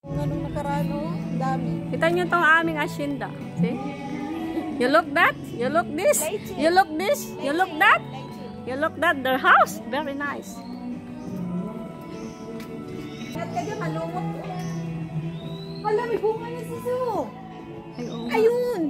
Anong nakaraan, oh? Dami. Kita niyo tong aming asyenda. See? You look that? You look this? You look this? You look that? You look that? Their house? Very nice. At kaya malumot. Hala, may bunga niya si Su. Ay, oh. Ayun.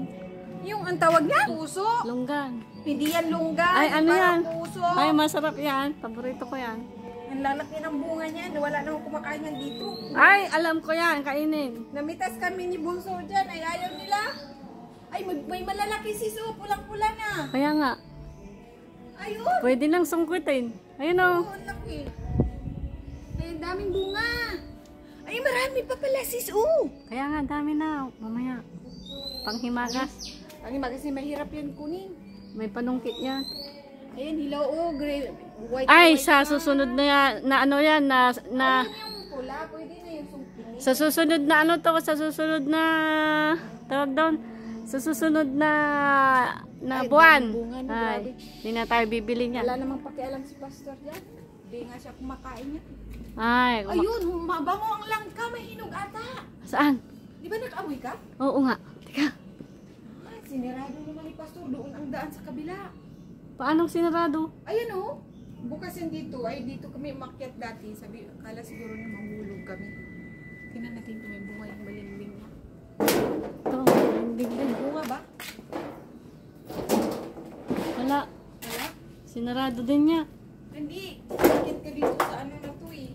Yung ang tawag niya? Puso. Lunggan. Hindi yan lunggan. Ay, ano yan? Puso. Ay, masarap yan. Paborito ko yan. Ang lalaki ng bunga niyan. Wala namang kumakain yan dito. Ay, alam ko yan. Kainin. Namitas kami ni Bunso dyan. Ay, ayaw nila. Ay, may malalaki si Su. Pulang-pula na. Kaya nga. Ayun. Pwede nang sungkutin. Ayun o. Oo, ang laki. Ay, ang daming bunga. Ay, marami pa pala si Su. Kaya nga, dami na. Mamaya. Panghimagas. Ay, kasi mahirap yan kunin. May panungkit yan. Ayan, hilaw, oh, gray, white. Ay, white sa na. susunod na yan, na ano yan, na Ayun yung pula, pwede na yung sungkinin. sa susunod na ano to, sa susunod na, tawag doon, sa susunod na Ay, buwan. bunga na, Ay, grabe. hindi na tayo bibili niya. Wala namang pakialam si Pastor dyan. Hindi nga siya kumakain niya. Ay, Ayun, mabango ang langka, may hinog ata. saan? Di ba nag-amoy ka? Oo nga. Teka, Ay, sinirado naman ni Pastor, doon ang daan sa kabila. paanong sinarado? Ayun oh, bukas yan dito. Ay, dito kami umakyat dati. Sabi, akala siguro na mahulog kami. Tingnan natin kung may bunga yung balimbing niya. Ito, hindi din. Bunga ba? Wala. Wala? Sinarado din niya. Hindi. Umakyat ka dito sa ano na to eh.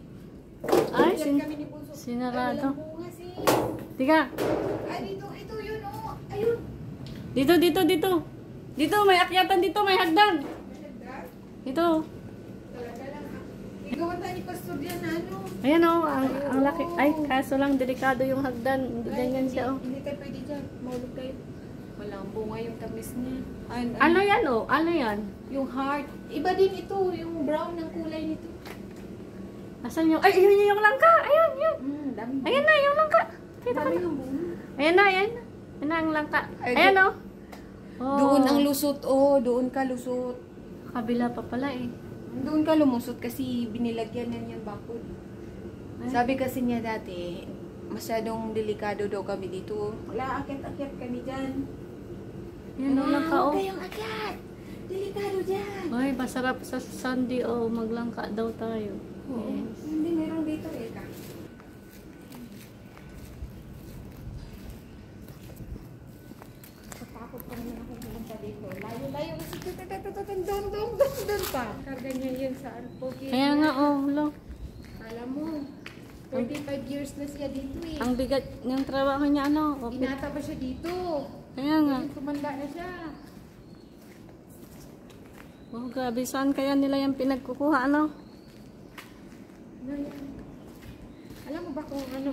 Ay, Umakyat kami ni Bunso. sinarado. Ay, walang bunga si. Teka, Ay, dito. Ito yun oh. Ayun. dito, dito, dito. Dito, may akyatan dito, may hagdan. Ito. Talaga lang ah. Igawan tayo ni Pastor yan na ano. Ayan o, ang laki. Ay, kaso lang delikado yung hagdan. Hindi ganyan siya o. Hindi tayo pwede dyan. Mahulog tayo. Walang bunga yung tamis niya. Ay, Ano yan o? Ano yan? yung heart. Iba din ito. Yung brown ng kulay nito. Asan yung... Ay, yun yung langka. Ayun, yun. Dami. Ayan na, yung langka. Kita Dami ka. yung bunga. Ayan na, ayan. Ayan na ang langka. Ay, Ayan o. Oh. Doon ang lusot. Oh, doon ka lusot. Kabila pa pala eh. Doon ka lumusot kasi binilagyan na yung bakod. Ay. Sabi kasi niya dati, masyadong delikado daw kami dito. Wala, akyat-akyat kami dyan. Ayan o, langka o. Huwag kayong akyat. Delikado dyan. Ay, masarap sa Sunday o. Maglangka daw tayo. Oo. Yes. Hindi, meron dito eh. Takot pa naman ako pumunta dito. Layo-layo kasi doon pa. Karga niya yun sa Alpogi. Kaya nga o, lo. Alam mo, 35 years na siya dito eh. Ang bigat ng trabaho niya ano. Okay. Inata pa siya dito. Kaya nga. Tumanda na siya. Oh, grabe. Saan kaya nila yung pinagkukuha ano? Alam mo ba kung ano